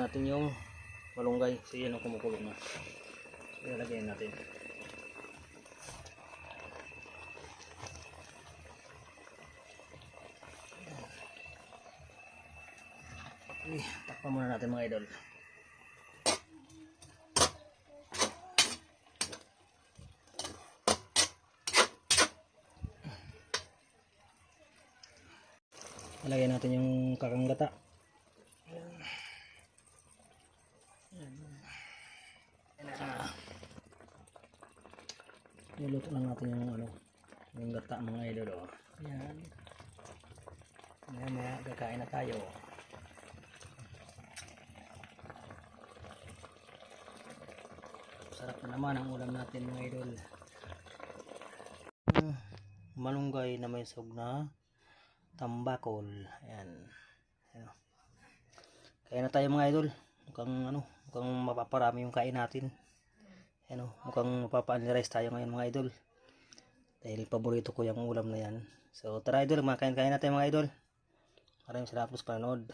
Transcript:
natin yung malunggay. So yan ang kumukulo na. So ilalagay natin. Okay, takpan muna natin mga idol. Ilagay natin yung kakanggata. Niluto lang natin yung yung gata mga idol. Ayan. Maya kakain na tayo. Sarap na naman ang ulam natin mga idol. Malunggay na may sog na tambakol. Ayan. Kaya na tayo mga idol. Mukhang mapaparami yung kain natin. Mukhang mapapa-unrice tayo ngayon mga idol. Dahil paborito ko yung ulam na yan. So tara idol, makain-kain natin mga idol. Maraming salamat sa panonood.